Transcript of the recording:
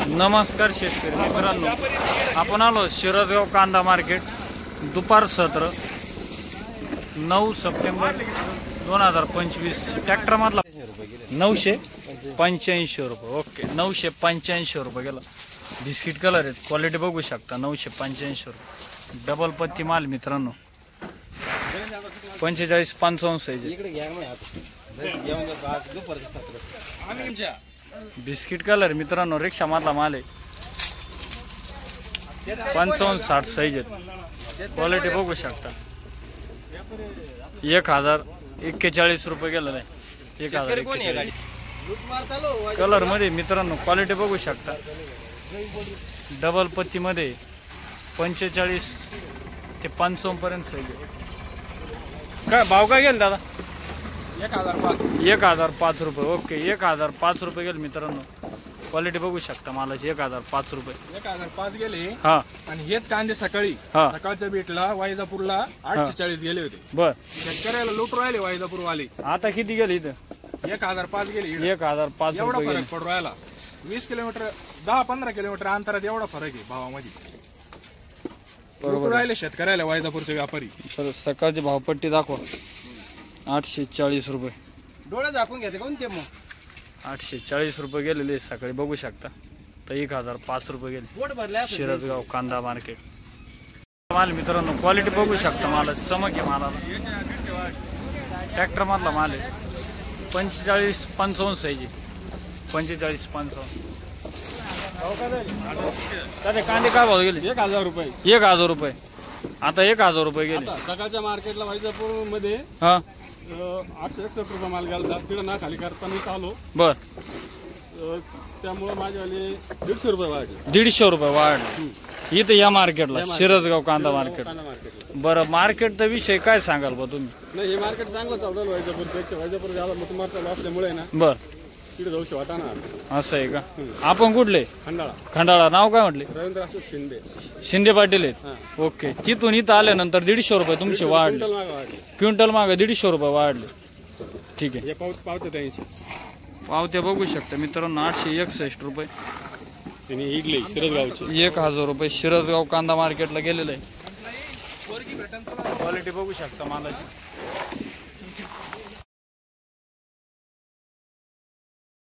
नमस्कार शेतकरी मित्रांनो, आपण आलो शिरसगाव कांदा मार्केट. दुपार सत्र 9 सप्टेंबर 2025. ट्रॅक्टर मधला 985 रुपये. ओके, 985 रुपये गेला. बिस्किट कलर आहे, क्वालिटी बघू शकता. 985 रुपये. डबल पत्ती माल मित्रांनो. 45-55 साईज. बिस्किट कलर मित्रांनो, रिक्षा मधला माल आहे. 55-60 साईज आहेत. क्वालिटी बघू शकता. 1041 रुपये गेलेला आहे. 1041 कलर मध्ये मित्रांनो, क्वालिटी बघू शकता. डबल पत्ती मध्ये 45 ते 55 पर्यंत साईज आहे. काय भाव काय गेल दादा? 1005 रुपये. ओके, 1005 रुपये गेले मित्रांनो. क्वालिटी बघू शकता मालाची. 1005 रुपये. 1005 गेले. हा, आणि हेच कांदे सकाळच्या बीटला वायदापूरला 840 गेले होते. बर, शेतकऱ्याला लूट राहिले वायदापूर वाले. आता किती गेले इथं? 1005 गेले. 1005 एवढा रुपये फरक पडू राहिला. 20 किलोमीटर 10-15 किलोमीटर अंतरात एवढा फरक आहे भावामध्ये. बरोबर राहिले शेतकऱ्याला वायदापूरचे व्यापारी. तर सकाळची भावपट्टी दाखवा. 840 रुपये. डोळे झाकून घेते कोण ते मग. 840 रुपये गेलेले सकाळी बघू शकता. तर 1005 रुपये गेले शिरसगाव कांदा मार्केट. माल मित्रांनो, क्वालिटी बघू शकता. माला चमक आहे मालाला. ट्रॅक्टर मधला माल आहे. 45-55 साईज. 45-55. कांदे काय भाव गेले? 1000 रुपये. 1000 रुपये. आता 1000 रुपये गेले. सकाळच्या मार्केटला वायदापूर मध्ये हा, 861 रुपये माल गेला. तिथं ना खाली करताना चालू. बर, त्यामुळे माझ्यावाले 150 रुपये वाढले. 150 रुपये वाढले इथं या मार्केटला, शिरसगाव कांदा मार्केट. बरं, मार्केटचा विषय काय सांगाल बा तुम्ही? नाही, हे मार्केट चांगलं चाललं वायदापूरपेक्षा. वायदापूर ज्यादा तुम्हाला असल्यामुळे ना बर, तिथे जाऊशी वाटाणा. असं आहे का? आपण कुठले? खंडाळा. खंडाळा. नाव काय म्हटले? रवींद्र शिंदे. शिंदे पाटील आहेत. ओके, तिथून इथं आल्यानंतर 150 रुपये तुमचे वाढले. क्विंटल मागे 150 रुपये वाढले. ठीक आहे. पावते त्यांची पावत्या बघू शकता मित्रांनो. 861 रुपये. इडली शिरसगावची. 1000 रुपये शिरसगाव कांदा मार्केटला गेलेलं आहे. क्वालिटी बघू शकता मालाची.